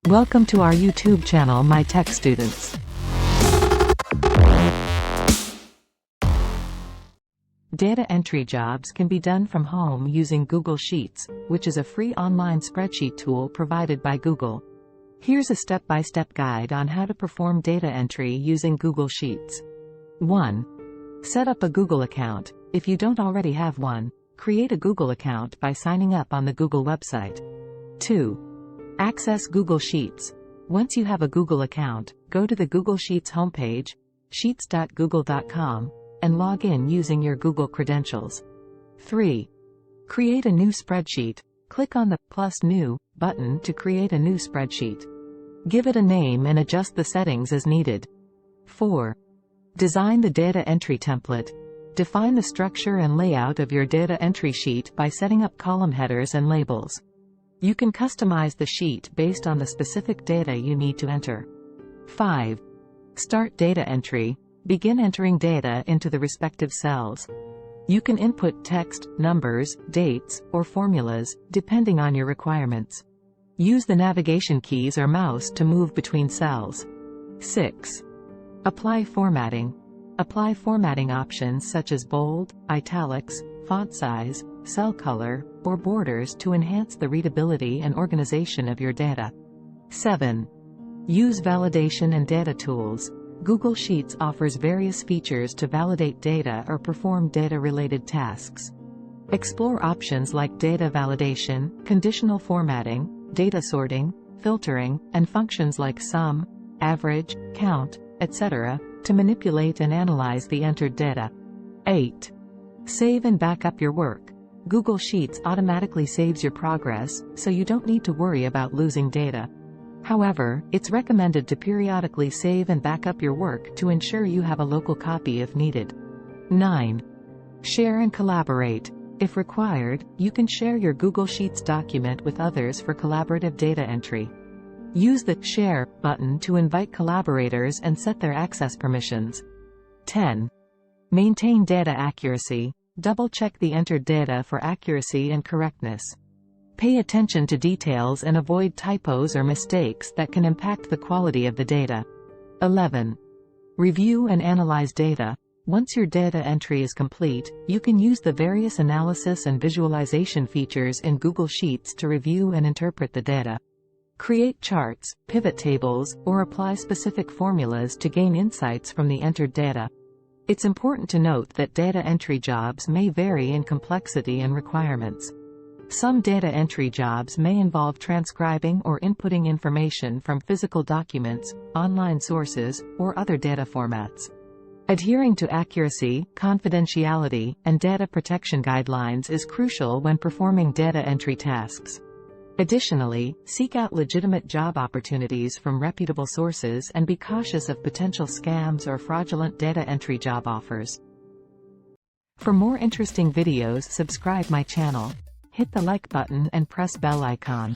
Welcome to our YouTube channel, My Tech Students. Data entry jobs can be done from home using Google Sheets, which is a free online spreadsheet tool provided by Google. Here's a step-by-step guide on how to perform data entry using Google Sheets. 1. Set up a Google account. If you don't already have one, create a Google account by signing up on the Google website. 2. Access Google Sheets. Once you have a Google account, go to the Google Sheets homepage, sheets.google.com, and log in using your Google credentials. 3. Create a new spreadsheet. Click on the plus New button to create a new spreadsheet. Give it a name and adjust the settings as needed. 4. Design the data entry template. Define the structure and layout of your data entry sheet by setting up column headers and labels. You can customize the sheet based on the specific data you need to enter. 5. Start data entry. Begin entering data into the respective cells. You can input text, numbers, dates, or formulas, depending on your requirements. Use the navigation keys or mouse to move between cells. 6. Apply formatting. Apply formatting options such as bold, italics, font size, cell color, or borders to enhance the readability and organization of your data. 7. Use validation and data tools. Google Sheets offers various features to validate data or perform data-related tasks. Explore options like data validation, conditional formatting, data sorting, filtering, and functions like sum, average, count, etc., to manipulate and analyze the entered data. 8. Save and back up your work. Google Sheets automatically saves your progress, so you don't need to worry about losing data. However, it's recommended to periodically save and back up your work to ensure you have a local copy if needed. 9. Share and collaborate. If required, you can share your Google Sheets document with others for collaborative data entry. Use the Share button to invite collaborators and set their access permissions. 10. Maintain data accuracy. Double-check the entered data for accuracy and correctness. Pay attention to details and avoid typos or mistakes that can impact the quality of the data. 11. Review and analyze data. Once your data entry is complete, you can use the various analysis and visualization features in Google Sheets to review and interpret the data. Create charts, pivot tables, or apply specific formulas to gain insights from the entered data. It's important to note that data entry jobs may vary in complexity and requirements. Some data entry jobs may involve transcribing or inputting information from physical documents, online sources, or other data formats. Adhering to accuracy, confidentiality, and data protection guidelines is crucial when performing data entry tasks. Additionally, seek out legitimate job opportunities from reputable sources and be cautious of potential scams or fraudulent data entry job offers. For more interesting videos, subscribe my channel. Hit the like button and press bell icon.